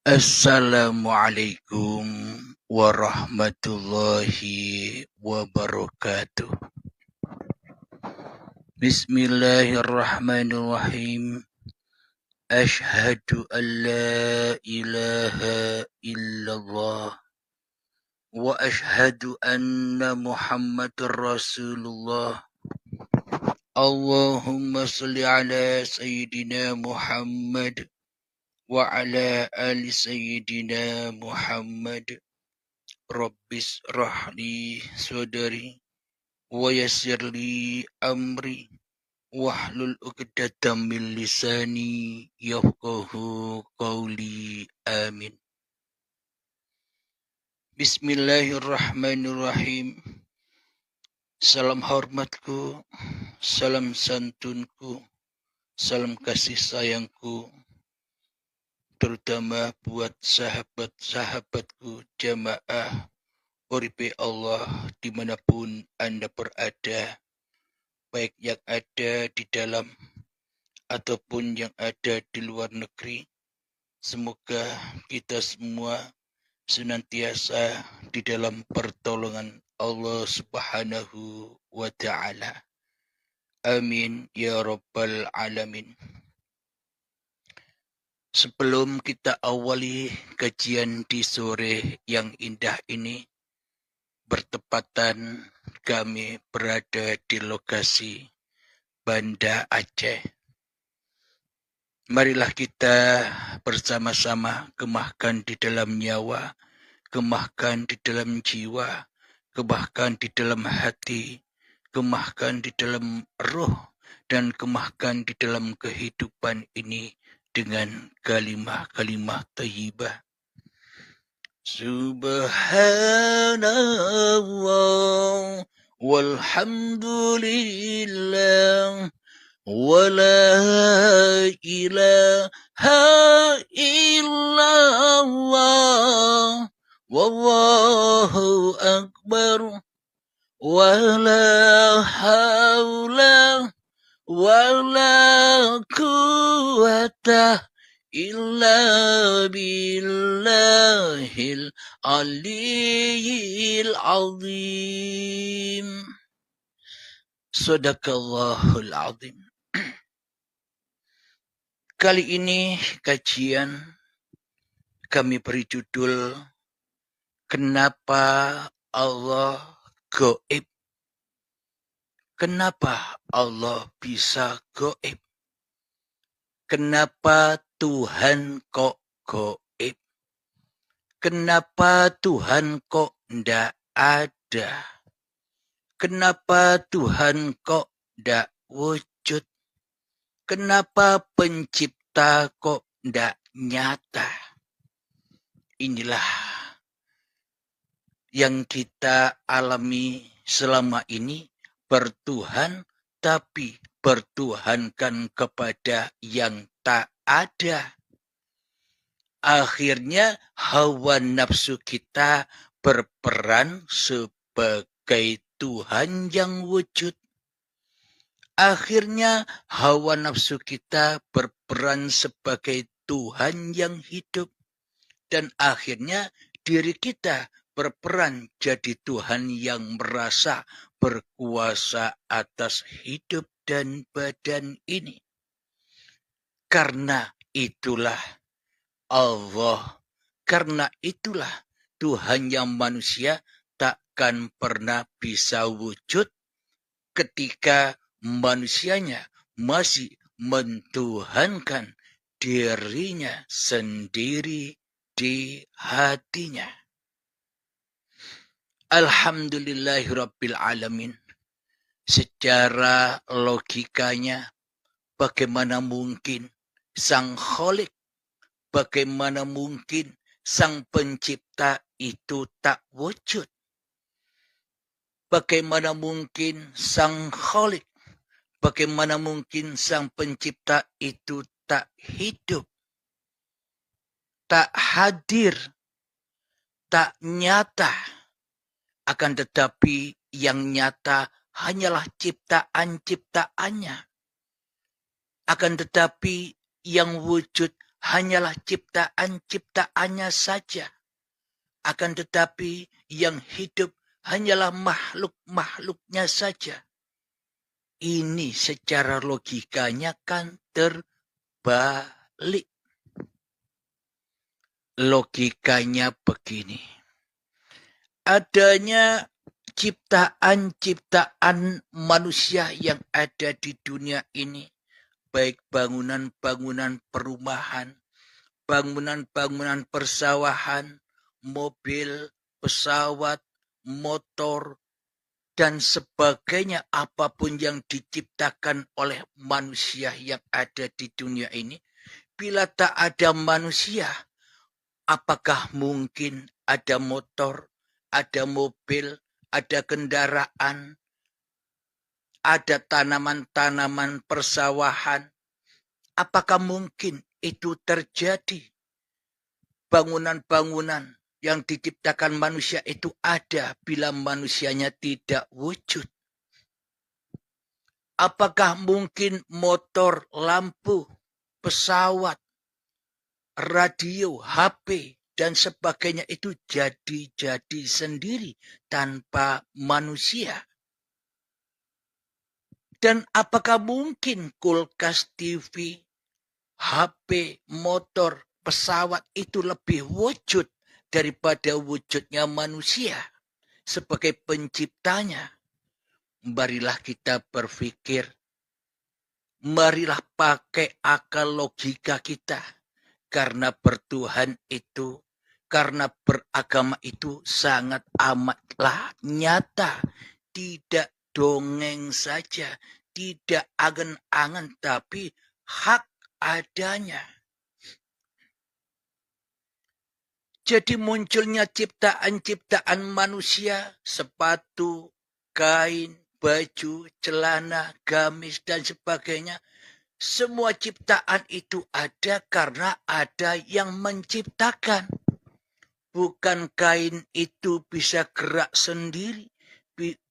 Assalamualaikum warahmatullahi wabarakatuh. Bismillahirrahmanirrahim. Ashhadu an la ilaha illallah wa ashhadu anna Muhammadar Rasulullah. Allahumma salli ala Sayyidina Muhammad wa ala ali Sayyidina Muhammad. Rabbis rahli sodari wa yassirli amri wahlul uqdatam min lisani yafqahu qawli amin. Bismillahirrahmanirrahim. Salam hormatku, salam santunku, salam kasih sayangku, terutama buat sahabat-sahabatku jamaah Uripe Allah dimanapun Anda berada, baik yang ada di dalam ataupun yang ada di luar negeri. Semoga kita semua senantiasa di dalam pertolongan Allah Subhanahu wa Ta'ala. Amin ya Rabbal Alamin. Sebelum kita awali kajian di sore yang indah ini, bertepatan kami berada di lokasi Banda Aceh. Marilah kita bersama-sama kemahkan di dalam nyawa, kemahkan di dalam jiwa, kemahkan di dalam hati, kemahkan di dalam roh, dan kemahkan di dalam kehidupan ini dengan kalimah-kalimah thayyibah. Subhanallah walhamdulillah wa la ilaha illallah wallahu akbar wa la hawla wa la quwwata illa billahil aliyyil azim. Sadaqallahul azim. Kali ini kajian kami beri judul Kenapa Allah gaib? Kenapa Allah bisa gaib? Kenapa Tuhan kok gaib? Kenapa Tuhan kok ndak ada? Kenapa Tuhan kok ndak wujud? Kenapa pencipta kok ndak nyata? Inilah yang kita alami selama ini, bertuhan tapi bertuhankan kepada yang tak ada. Akhirnya hawa nafsu kita berperan sebagai Tuhan yang wujud. Akhirnya hawa nafsu kita berperan sebagai Tuhan yang hidup. Dan akhirnya diri kita berperan jadi Tuhan yang merasa berkuasa atas hidup dan badan ini. Karena itulah Allah, karena itulah Tuhan yang manusia takkan pernah bisa wujud ketika manusianya masih mentuhankan dirinya sendiri di hatinya. Alhamdulillahirabbil alamin. Secara logikanya, bagaimana mungkin Sang Khalik, bagaimana mungkin Sang Pencipta itu tak wujud? Bagaimana mungkin Sang Khalik, bagaimana mungkin Sang Pencipta itu tak hidup, tak hadir, tak nyata? Akan tetapi yang nyata hanyalah ciptaan-ciptaannya. Akan tetapi yang wujud hanyalah ciptaan-ciptaannya saja. Akan tetapi yang hidup hanyalah makhluk-makhluknya saja. Ini secara logikanya kan terbalik. Logikanya begini. Adanya ciptaan-ciptaan manusia yang ada di dunia ini, baik bangunan-bangunan perumahan, bangunan-bangunan persawahan, mobil, pesawat, motor, dan sebagainya, apapun yang diciptakan oleh manusia yang ada di dunia ini, bila tak ada manusia, apakah mungkin ada motor, ada mobil, ada kendaraan, ada tanaman-tanaman persawahan? Apakah mungkin itu terjadi? Bangunan-bangunan yang diciptakan manusia itu ada bila manusianya tidak wujud. Apakah mungkin motor, lampu, pesawat, radio, HP, dan sebagainya itu jadi sendiri tanpa manusia? Dan apakah mungkin kulkas, TV, HP, motor, pesawat itu lebih wujud daripada wujudnya manusia sebagai penciptanya? Marilah kita berpikir, marilah pakai akal logika kita, karena bertuhan itu, karena beragama itu sangat amatlah nyata, tidak dongeng saja, tidak angan-angan, tapi hak adanya. Jadi munculnya ciptaan-ciptaan manusia, sepatu, kain, baju, celana, gamis, dan sebagainya. Semua ciptaan itu ada karena ada yang menciptakan. Bukan kain itu bisa gerak sendiri.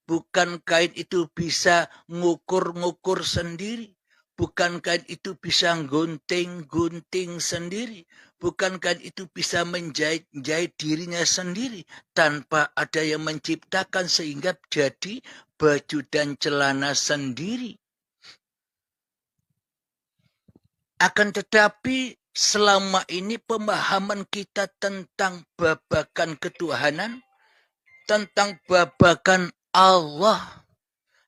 Bukan kain itu bisa ngukur-ngukur sendiri. Bukan kain itu bisa gunting-gunting sendiri. Bukan kain itu bisa menjahit dirinya sendiri tanpa ada yang menciptakan sehingga jadi baju dan celana sendiri. Akan tetapi selama ini pemahaman kita tentang babakan ketuhanan, tentang babakan Allah,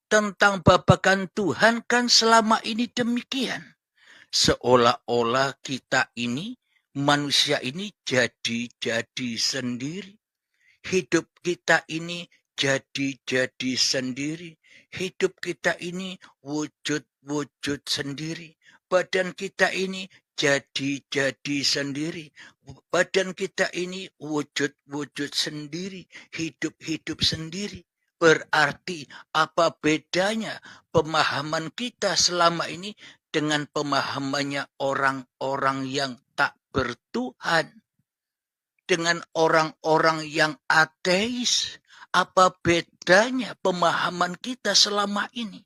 tentang babakan Tuhan kan selama ini demikian. Seolah-olah kita ini, manusia ini jadi sendiri. Hidup kita ini jadi sendiri. Hidup kita ini wujud sendiri. Badan kita ini jadi sendiri. Badan kita ini wujud sendiri. Hidup sendiri. Berarti apa bedanya pemahaman kita selama ini dengan pemahamannya orang-orang yang tak bertuhan? Dengan orang-orang yang ateis, apa bedanya pemahaman kita selama ini?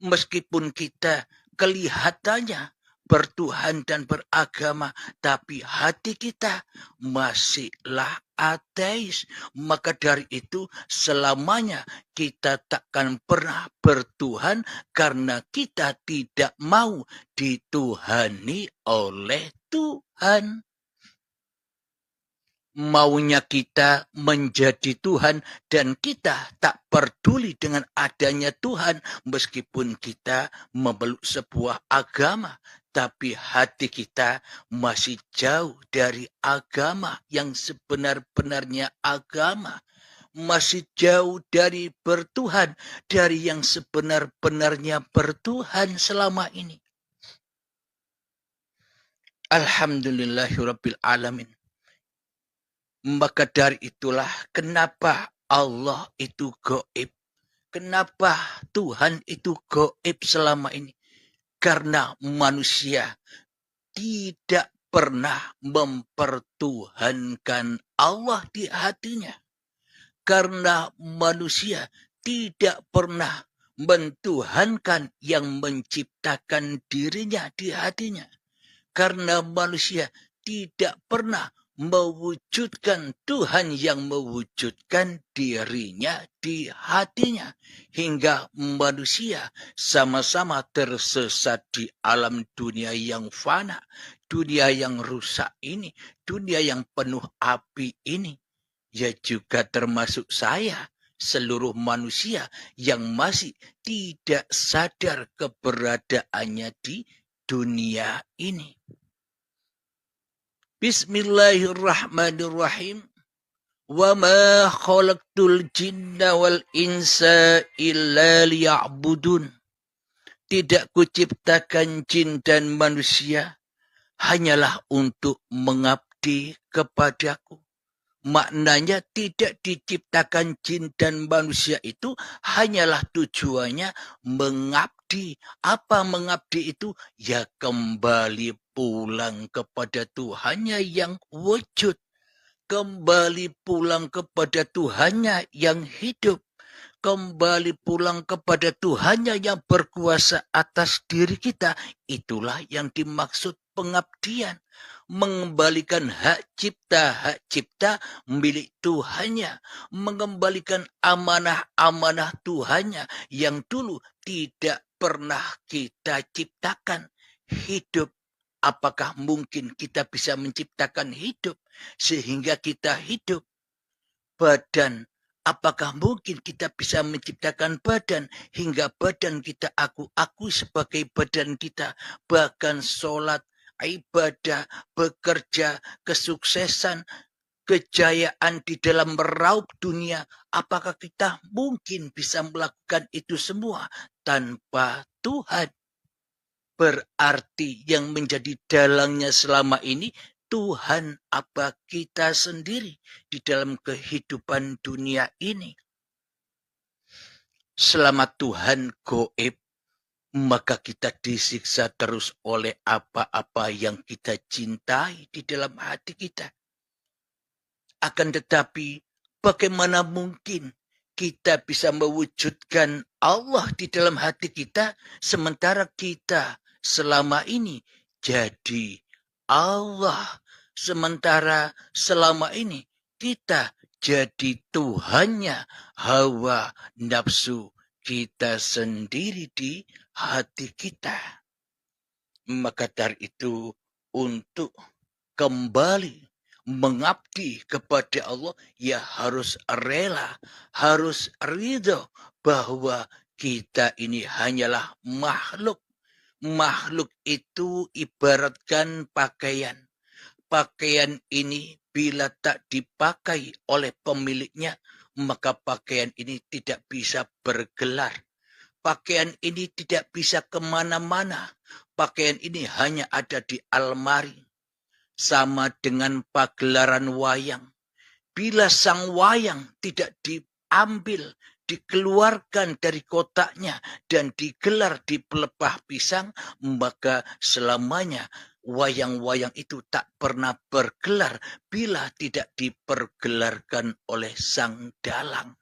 Meskipun kita kelihatannya bertuhan dan beragama, tapi hati kita masihlah ateis. Maka dari itu selamanya kita takkan pernah bertuhan karena kita tidak mau dituhani oleh Tuhan. Maunya kita menjadi Tuhan dan kita tak peduli dengan adanya Tuhan meskipun kita memeluk sebuah agama, tapi hati kita masih jauh dari agama yang sebenar-benarnya agama, masih jauh dari bertuhan, dari yang sebenar-benarnya bertuhan selama ini. Alhamdulillahirabbil alamin. Maka dari itulah kenapa Allah itu gaib. Kenapa Tuhan itu gaib selama ini? Karena manusia tidak pernah mempertuhankan Allah di hatinya. Karena manusia tidak pernah mentuhankan yang menciptakan dirinya di hatinya. Karena manusia tidak pernah mewujudkan Tuhan yang mewujudkan dirinya di hatinya. Hingga manusia sama-sama tersesat di alam dunia yang fana, dunia yang rusak ini, dunia yang penuh api ini. Ya juga termasuk saya, seluruh manusia yang masih tidak sadar keberadaannya di dunia ini. Bismillahirrahmanirrahim. Wa ma khalaqtul jinna wal insa illa liya'budun. Tidak kuciptakan jin dan manusia hanyalah untuk mengabdi kepadaku. Maknanya tidak diciptakan jin dan manusia itu hanyalah tujuannya mengabdi. Apa mengabdi itu? Ya kembali pulang kepada Tuhannya yang wujud. Kembali pulang kepada Tuhannya yang hidup. Kembali pulang kepada Tuhannya yang berkuasa atas diri kita. Itulah yang dimaksud pengabdian. Mengembalikan hak cipta milik Tuhannya. Mengembalikan amanah-amanah Tuhannya yang dulu tidak pernah kita ciptakan. Hidup. Apakah mungkin kita bisa menciptakan hidup sehingga kita hidup? Badan. Apakah mungkin kita bisa menciptakan badan hingga badan kita aku sebagai badan kita? Bahkan sholat, ibadah, bekerja, kesuksesan, kejayaan di dalam meraup dunia. Apakah kita mungkin bisa melakukan itu semua tanpa Tuhan? Berarti yang menjadi dalangnya selama ini Tuhan apa kita sendiri di dalam kehidupan dunia ini. Selama Tuhan goib, maka kita disiksa terus oleh apa-apa yang kita cintai di dalam hati kita. Akan tetapi, bagaimana mungkin kita bisa mewujudkan Allah di dalam hati kita, sementara kita selama ini jadi Allah. Sementara selama ini kita jadi Tuhannya, hawa nafsu kita sendiri di hati kita. Maka dari itu, untuk kembali mengabdi kepada Allah, ya harus rela, harus ridho bahwa kita ini hanyalah makhluk. Makhluk itu ibaratkan pakaian. Pakaian ini bila tak dipakai oleh pemiliknya, maka pakaian ini tidak bisa bergelar. Pakaian ini tidak bisa kemana-mana. Pakaian ini hanya ada di almari. Sama dengan pagelaran wayang. Bila sang wayang tidak diambil, dikeluarkan dari kotaknya dan digelar di pelepah pisang, maka selamanya wayang-wayang itu tak pernah bergelar bila tidak dipergelarkan oleh sang dalang.